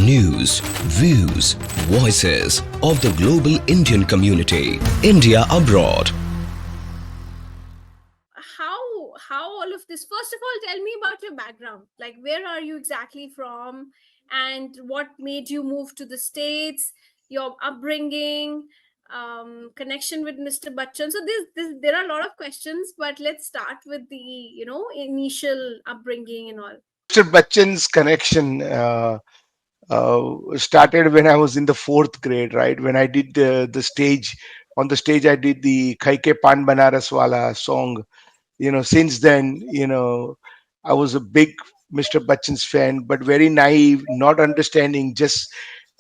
News, views, voices of the global Indian community. India abroad. How all of this? First of all, tell me about your background. Like, where are you exactly from, and what made you move to the States? Your upbringing, connection with Mr. Bachchan. So there are a lot of questions, but let's start with the initial upbringing and all. Mr. Bachchan's connection started when I was in the fourth grade, right? When I did the stage, on the stage, I did the Khaike Pan Banaras Wala song. Since then, I was a big Mr. Bachchan's fan, but very naive, not understanding. Just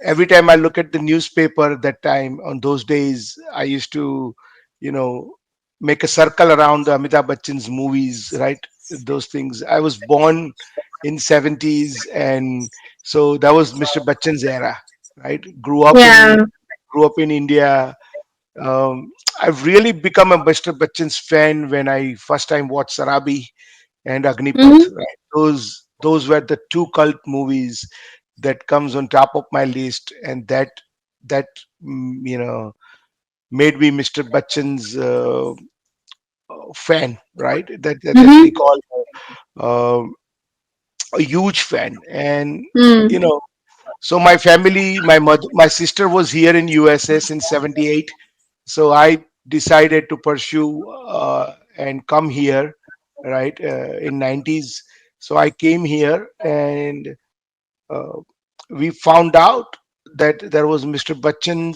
every time I look at the newspaper that time, on those days, I used to, you know, make a circle around the Amitabh Bachchan's movies, right? Those things. I was born in 70s, and so that was Mr. Bachchan's era, right? Yeah. Grew up in India. um, I've really become a Mr. Bachchan's fan when I first time watched Sarabi and Agnipath. Mm-hmm. Right? Those were the two cult movies that comes on top of my list, and that made me Mr. Bachchan's fan. Right? That we Mm-hmm. call uh, a huge fan, and you Mm. know. So my family, my sister was here in USS in '78. So I decided to pursue and come here, right, in '90s. So I came here, and uh, we found out that there was Mr. Bachchan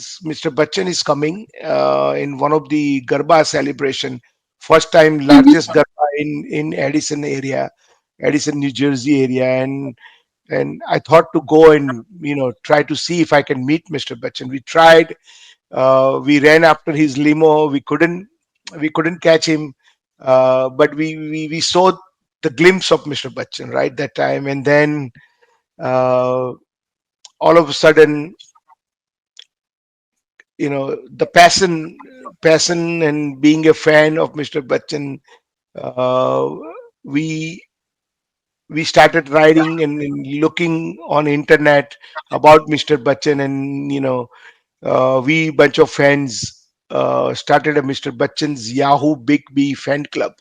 is coming in one of the Garba celebration, first time largest Mm-hmm. Garba in Edison, New Jersey area, and I thought to go and try to see if I can meet Mr. Bachchan. We tried. We ran after his limo. We couldn't catch him, but we saw the glimpse of Mr. Bachchan right that time, and then uh, all of a sudden, the passion and being a fan of Mr. Bachchan, uh, we we started writing and looking on internet about Mr. Bachchan, and we bunch of friends started a Mr. Bachchan's Yahoo Big B fan club,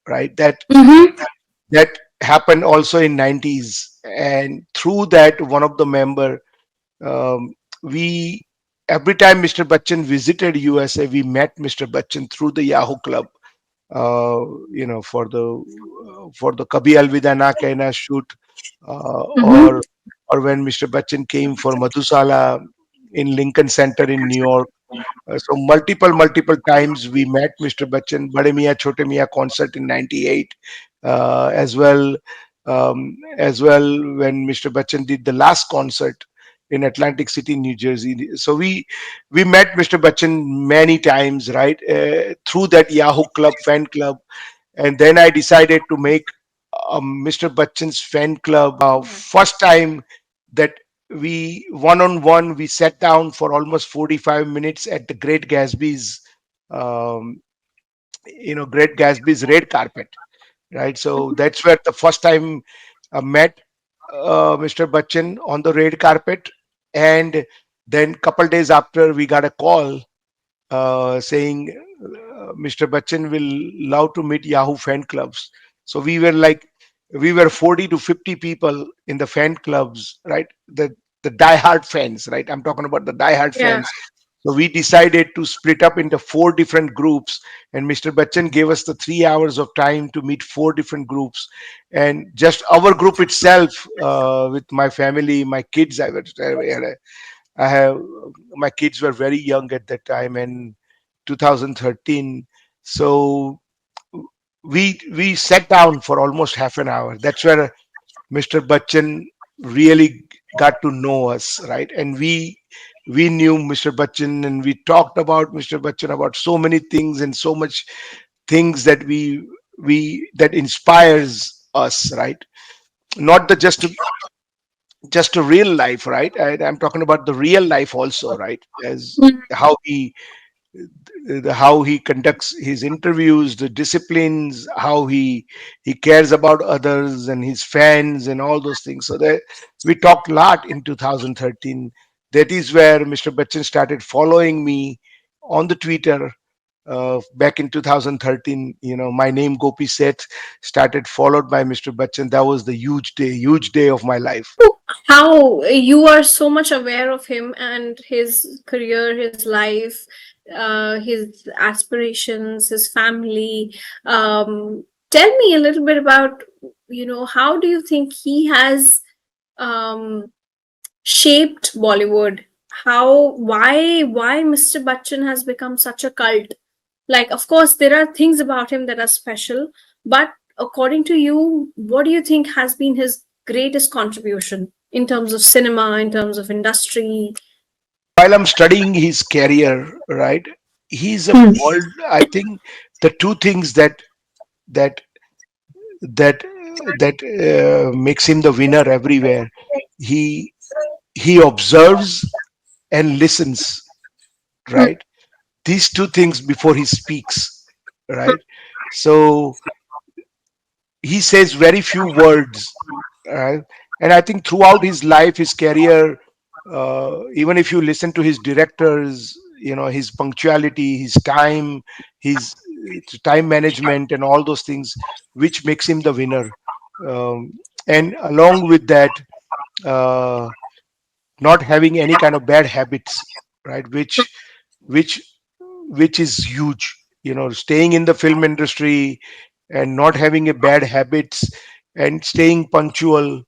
right? Mm-hmm. That happened also in '90s, and through that, one of the member, um, we every time Mr. Bachchan visited USA, we met Mr. Bachchan through the Yahoo club. Uh, for the Kabhi Alvida Na Kehna shoot, Mm-hmm. or when Mr. Bachchan came for Madhusala in Lincoln Center in New York. So multiple times we met Mr. Bachchan, Bade Miyan Chote Miyan concert in '98, as well when Mr. Bachchan did the last concert in Atlantic City, New Jersey. So we met Mr. Bachchan many times, right, through that Yahoo Club fan club, and then I decided to make Mr. Bachchan's fan club. First time that we one on one we sat down for almost 45 minutes at the um, Great Gatsby's red carpet, right? So that's where the first time I met Mr. Bachchan on the red carpet, and then couple days after we got a call saying Mr. Bachchan will love to meet Yahoo fan clubs. So we were 40 to 50 people in the fan clubs, right? The diehard fans, right? I'm talking about the diehard Yeah. fans. So we decided to split up into four different groups, and Mr. Bachchan gave us the 3 hours of time to meet four different groups, and just our group itself, with my family, my kids. I have my kids were very young at that time, and 2013. So we sat down for almost half an hour. That's where Mr. Bachchan really got to know us, right? And we knew Mr. Bachchan, and we talked about Mr. Bachchan about so many things, and so much things that we that inspires us, right? Not the just a real life, right? I'm talking about the real life also, right? As how he how he conducts his interviews, the disciplines, how he cares about others and his fans and all those things. So that we talked a lot in 2013. That is where Mr. Bachchan started following me on the Twitter. Back in 2013, my name Gopi Seth started followed by Mr. Bachchan. That was the huge day of my life. How you are so much aware of him and his career, his life, his aspirations, his family. Tell me a little bit about, how do you think he has um, shaped Bollywood? Why Mr. Bachchan has become such a cult? Like, of course, there are things about him that are special, but according to you, what do you think has been his greatest contribution in terms of cinema, in terms of industry? While I'm studying his career, right, he's a Hmm. world. I think the two things that that makes him the winner everywhere. He he observes and listens, Hmm. right? These two things before he speaks, right? So he says very few words, right? And I think throughout his life, his career, even if you listen to his directors, his punctuality, his time, his time management, and all those things, which makes him the winner. Um, and along with that, uh, not having any kind of bad habits, right? Which which is huge. Staying in the film industry and not having a bad habits and staying punctual.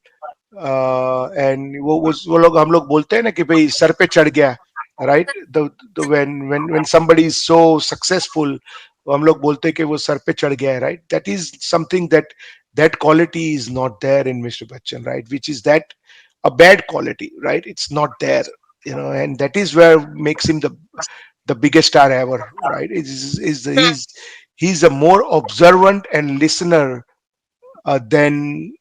And वो लोग हम लोग बोलते हैं ना कि भाई sir पे चढ़ गया, right? The when somebody is so successful, हम लोग बोलते हैं कि वो सर पे चढ़ गया है, right? That is something that quality is not there in Mr. Bachchan, right? Which is that a bad quality, right? It's not there, and that is where makes him the biggest star ever, right? He's a more observant and listener than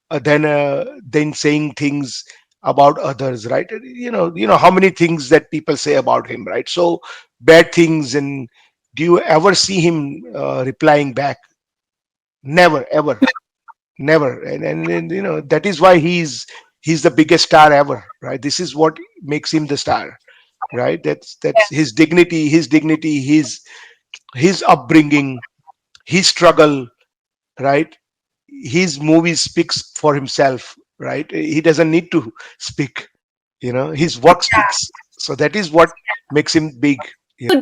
than saying things about others, right? You know how many things that people say about him, right? So bad things, and do you ever see him replying back? Never, ever, never. And that is why he's the biggest star ever, right? This is what makes him the star, right? That's his dignity, his upbringing, his struggle, right? His movie speaks for himself, right? He doesn't need to speak. His work speaks. So that is what makes him big.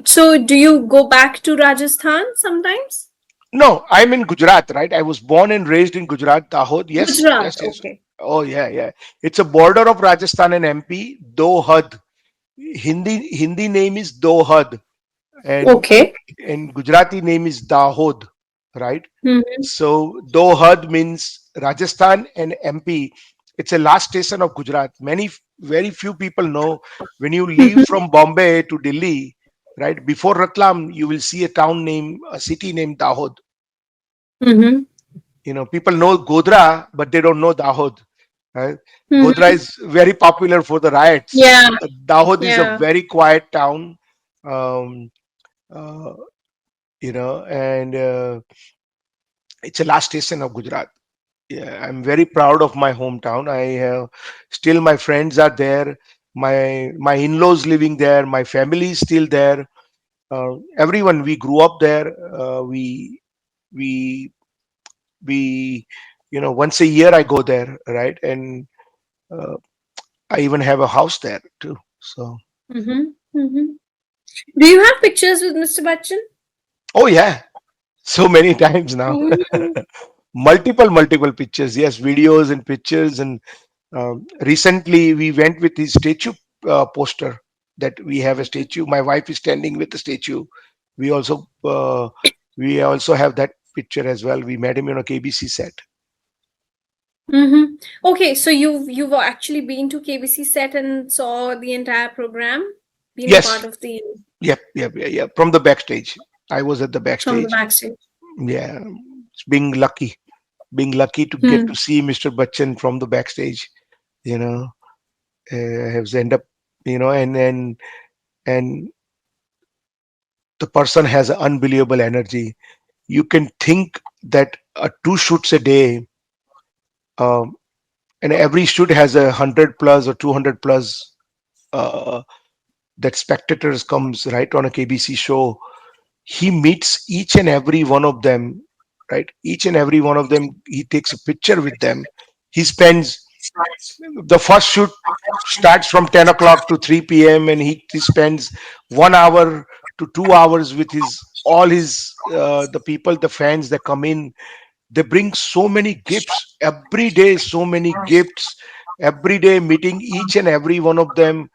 So do you go back to Rajasthan sometimes? No, I'm in Gujarat, right? I was born and raised in Gujarat, Dahod. Yes, Gujarat, yes, yes. okay. Oh yeah, yeah. It's a border of Rajasthan and MP. Dohad. Hindi name is Dohad, and Okay. Gujarati name is Dahod, right? Mhm. So Dohad means Rajasthan and MP. It's a last station of Gujarat. Very few people know when you leave from Bombay to Delhi, right? Before Ratlam, you will see a city named Dahod. Mhm. People know Godra, but they don't know Dahod. Right? Godra Mhm. is very popular for the riots. Yeah, Dahod is a yeah. very quiet town. Um, uh, and it's a last station of Gujarat. Yeah, I'm very proud of my hometown. I have still my friends are there. My in-laws living there. My family is still there. Everyone, we grew up there. We we once a year I go there, right? And uh, I even have a house there too. So Mhm. Mhm. Do you have pictures with Mr. Bachchan? oh yeah, so many times now. Mhm. Multiple pictures. Yes, videos and pictures. And recently we went with his statue poster, that we have a statue. My wife is standing with the statue. We also have that picture as well. We met him on a KBC set. Mhm. Okay, so you've actually been to KBC set and saw the entire program, been a part Yes. of the Yep. From the backstage, I was at the from the backstage. backstage. Yeah, it's being lucky to get Hmm. to see Mr. Bachchan from the backstage. You know, has end up, and and the person has unbelievable energy. You can think that two shoots a day, um, and every shoot has 100 plus or 200 plus uh, that spectators comes right on a KBC show. He meets each and every one of them, right? Each and every one of them, he takes a picture with them. He spends the first shoot starts from 10 o'clock to 3 p.m. and he spends 1 hour to 2 hours with his all his the people, the fans that come in. They bring so many gifts every day, so many gifts every day, meeting each and every one of them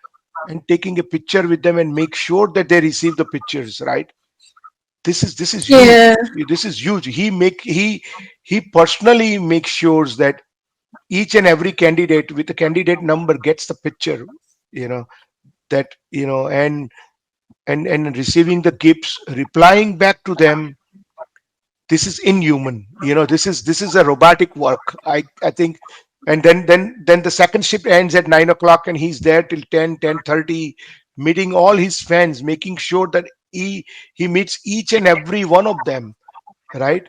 and taking a picture with them and make sure that they receive the pictures, right? This is huge. Yeah. This is huge. He personally makes sure that each and every candidate with the candidate number gets the picture, you know, that and receiving the gifts, replying back to them. This is inhuman, this is a robotic work, I think. And then the second shift ends at 9 o'clock and he's there till 10:30, meeting all his fans, making sure that he meets each and every one of them, right?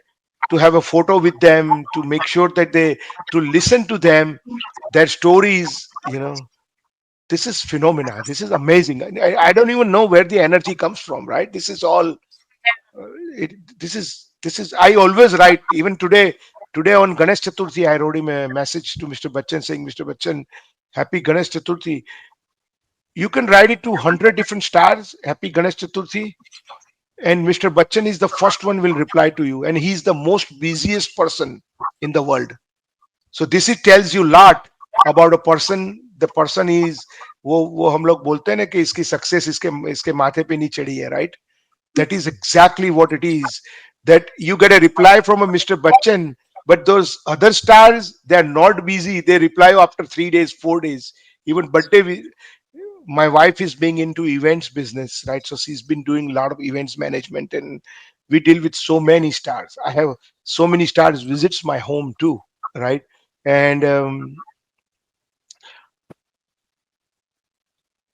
To have a photo with them, to make sure that they to listen to them, their stories. This is phenomena. This is amazing. I don't even know where the energy comes from, right? This is all this is I always write. Even today on Ganesh Chaturthi, I wrote him a message to Mr. Bachchan saying, Mr. Bachchan, happy Ganesh Chaturthi. You can write it to 100 different stars, happy Ganesh Chaturthi, and Mr. Bachchan is the first one will reply to you, and he's the most busiest person in the world. So this it tells you a lot about a person. The person is वो हम लोग बोलते हैं ना कि इसकी success इसके इसके माथे पे नहीं चढ़ी है, right? That is exactly what it is. That you get a reply from a Mr. Bachchan, but those other stars, they are not busy. They reply after 3 days, 4 days. Even birthday, my wife is being into events business, right? So she's been doing a lot of events management, and we deal with so many stars. I have so many stars visits my home too, right? And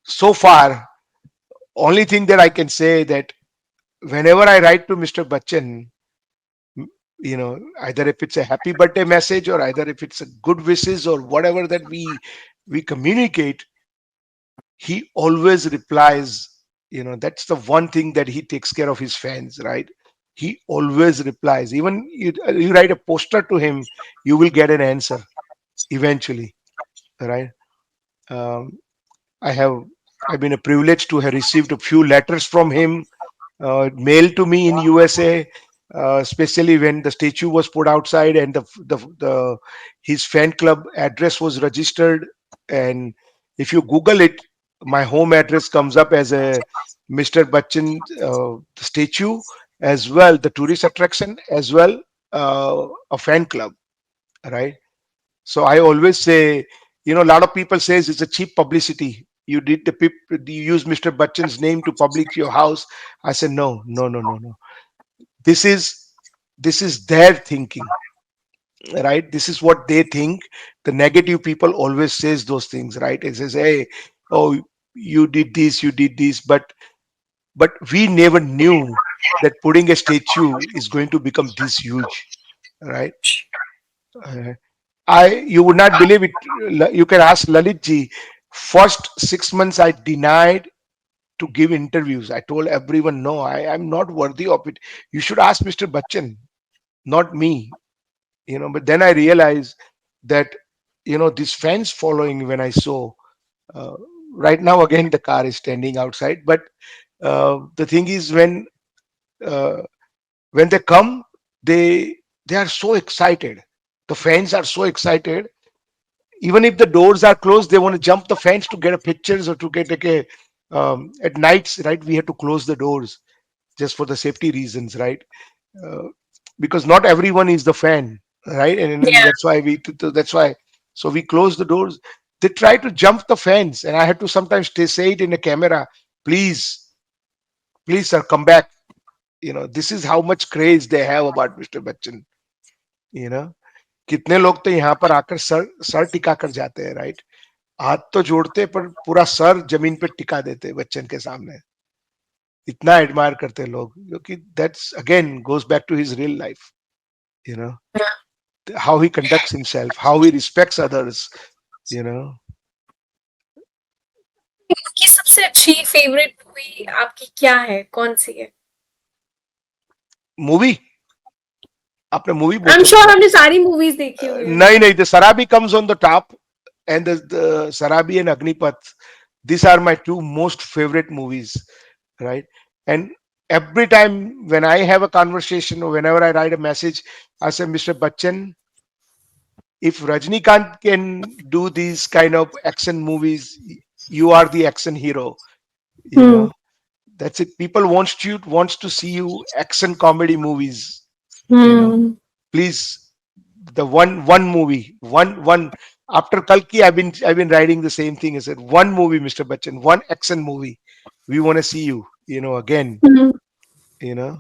so far, only thing that I can say that whenever I write to Mr. Bachchan, either if it's a happy birthday message or either if it's a good wishes or whatever that we communicate, he always replies. That's the one thing that he takes care of his fans, right? He always replies. Even you write a poster to him, you will get an answer eventually, right? um, I have I've been a privilege to have received a few letters from him, mailed to me in USA, especially when the statue was put outside and the his fan club address was registered. And if you Google it, my home address comes up as a Mr. Bachchan statue, as well the tourist attraction, as well a fan club, right? So I always say, a lot of people says it's a cheap publicity. You did you use Mr. Bachchan's name to public your house. I said no, no, no, no, no. This is their thinking, right? This is what they think. The negative people always says those things, right? It says, hey, oh, you did this, but we never knew that putting a statue is going to become this huge, right? Uh, you would not believe it. You can ask Lalit ji. First 6 months, I denied to give interviews. I told everyone, no, I'm not worthy of it. You should ask Mr. Bachchan, not me. But then I realized that, this fans following when I saw, uh, right now, again, the car is standing outside. But the thing is, uh, when they come, they are so excited. The fans are so excited. Even if the doors are closed, they want to jump the fence to get a pictures or to get like a at nights, right? We have to close the doors just for the safety reasons, right? uh, because not everyone is the fan, right? And Yeah. that's why that's why, so we close the doors. They try to jump the fence, and I had to sometimes say it in a camera, please, please sir, come back. This is how much craze they have about Mr. Bachchan. you know कितने लोग तो यहाँ पर आकर sir sir टिका कर जाते हैं, राइट? हाथ तो जोड़ते पर पूरा सर जमीन पे टिका देते बच्चन के सामने. इतना एडमायर करते हैं लोग, क्योंकि that's again goes back to his real life, you know, how he conducts himself, how he respects others, you know. उनकी सबसे अच्छी फेवरेट मूवी आपकी क्या है, कौन सी है? मूवी, आपने मूवी आई एम बोलते श्योर हैं? आपने सारी मूवीज देखी होंगी नहीं उनकी। नहीं, the सराबी comes on the top, and the Sarabi and Agnipath, these are my two most favorite movies, right? And every time when I have a conversation or whenever I write a message, I say, Mr. Bachchan, if Rajnikant can do these kind of action movies, you are the action hero, you Hmm. know. That's it. People wants to see you action comedy movies, you know. Hmm. Please, the one movie, one after Kalki, I've been writing the same thing. I said, one movie, Mr. Bachchan, one action movie. We want to see you, again, Hmm. you know.